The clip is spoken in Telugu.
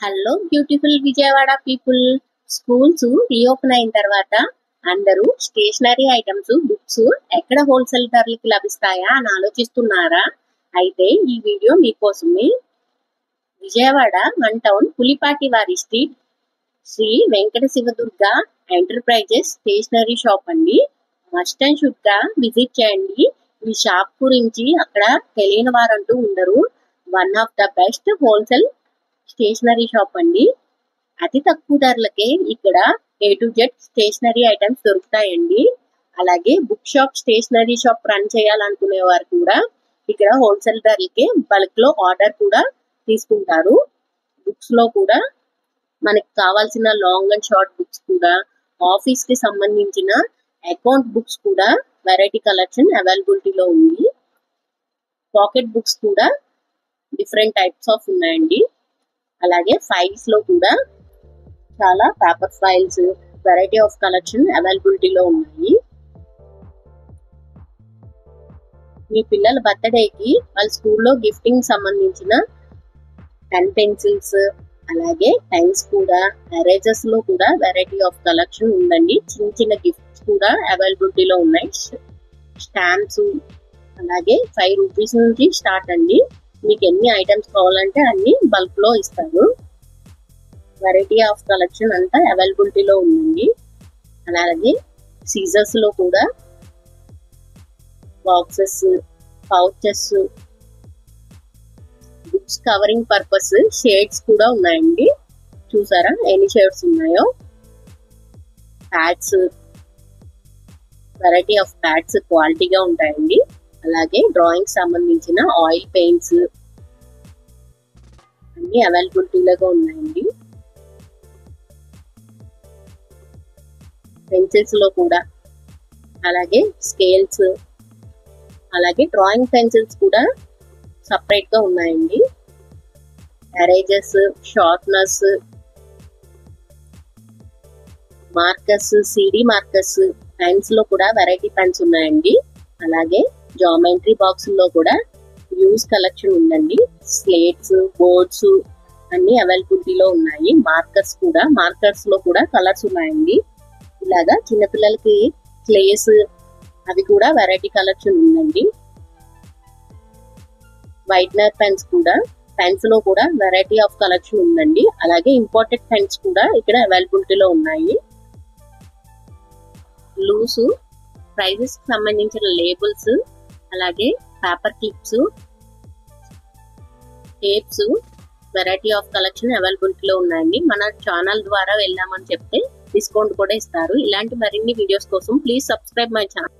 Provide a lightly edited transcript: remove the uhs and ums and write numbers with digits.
Hello beautiful Vijayawada people. Schools reopen అయిన తర్వాత అందరూ స్టేషనరీ ఐటమ్స్, బుక్స్ ఎక్కడ హోల్సేల్ ధరలకి లభిస్తాయా అని ఆలోచిస్తున్నారా? అయితే ఈ వీడియో మీకోసమే. విజయవాడ 1 టౌన్ పులిపాటి వారి street Shri Venkata Sivadurga enterprises stationery shop అండి. మస్ట్ అండ్ షుడ్ గా విజిట్ చేయండి. ఈ షాప్ గురించి అక్కడ తెలియని వారంటూ ఉండరు. One of the best wholesale stationery shop అండి. అతి తక్కువ ధరలకే ఇక్కడ A to Z stationery items దొరుకుతాయండి. అలాగే book shop, stationery shop run చేయాలనుకునే వారు కూడా ఇక్కడ హోల్సేల్ ధరలకే బల్క్ లో ఆర్డర్ కూడా తీసుకుంటారు. బుక్స్ లో కూడా మనకి కావాల్సిన లాంగ్ అండ్ షార్ట్ బుక్స్ కూడా, ఆఫీస్ కి సంబంధించిన అకౌంట్ బుక్స్ కూడా వెరైటీ కలెక్షన్ అవైలబిలిటీలో ఉంది. పాకెట్ బుక్స్ కూడా డిఫరెంట్ టైప్స్ ఆఫ్ ఉన్నాయండి. అలాగే ఫైల్స్ లో కూడా చాలా paper files, variety of collection అవైలబిలిటీలో ఉన్నాయి. మీ పిల్లల బర్త్డేకి వాళ్ళ స్కూల్లో గిఫ్టింగ్ సంబంధించిన పెన్, పెన్సిల్స్, అలాగే పెన్స్ కూడా, ఎరేజర్స్ లో కూడా వెరైటీ ఆఫ్ కలెక్షన్ ఉందండి. చిన్న చిన్న గిఫ్ట్స్ కూడా అవైలబిలిటీలో ఉన్నాయి. స్టాంప్స్ అలాగే 5 రూపీస్ నుంచి స్టార్ట్ అండి. మీకు ఎన్ని ఐటమ్స్ కావాలంటే అన్ని బల్క్ లో ఇస్తారు. వెరైటీ ఆఫ్ కలెక్షన్ అంతా అవైలబిలిటీలో ఉందండి. అలాగే సీజర్స్ లో కూడా boxes, pouches, books covering purpose shades కూడా ఉన్నాయండి. చూసారా ఎన్ని షేడ్స్ ఉన్నాయో. ప్యాడ్స్, వెరైటీ ఆఫ్ ప్యాడ్స్ క్వాలిటీగా ఉంటాయండి. అలాగే డ్రాయింగ్ సంబంధించిన ఆయిల్ పెయింట్స్ అన్ని అవైలబిలిటీలో ఉన్నాయండి. పెన్సిల్స్ లో కూడా, అలాగే స్కేల్స్, అలాగే డ్రాయింగ్ పెన్సిల్స్ కూడా సపరేట్ గా ఉన్నాయండి. Erasers, sharpeners, markers, CD markers, pens లో కూడా వెరైటీ పెన్స్ ఉన్నాయండి. అలాగే జామెట్రీ బాక్స్ లో కూడా వ్యూస్ కలెక్షన్ ఉందండి. స్లేట్స్, బోర్డ్స్ అన్ని అవైలబిలిటీలో ఉన్నాయి. మార్కర్స్ కూడా, మార్కర్స్ లో కూడా కలర్స్ ఉన్నాయండి. ఇలాగా చిన్నపిల్లలకి క్లేస్ అవి కూడా వెరైటీ కలెక్షన్ ఉందండి. వైట్నర్ పెన్స్ కూడా, పెన్స్ లో కూడా వెరైటీ ఆఫ్ కలెక్షన్ ఉందండి. అలాగే ఇంపోర్టెడ్ పెన్స్ కూడా ఇక్కడ అవైలబిలిటీలో ఉన్నాయి. లూస్ ప్రైజెస్ కి సంబంధించిన లేబుల్స్, అలాగే paper clips, tapes, variety of collection అవైలబిలిటీలో ఉన్నాయండి. మన ఛానల్ ద్వారా వెళ్ళామని చెప్తే డిస్కౌంట్ కూడా ఇస్తారు. ఇలాంటి మరిన్ని వీడియోస్ కోసం ప్లీజ్ సబ్స్క్రైబ్ మై ఛానల్.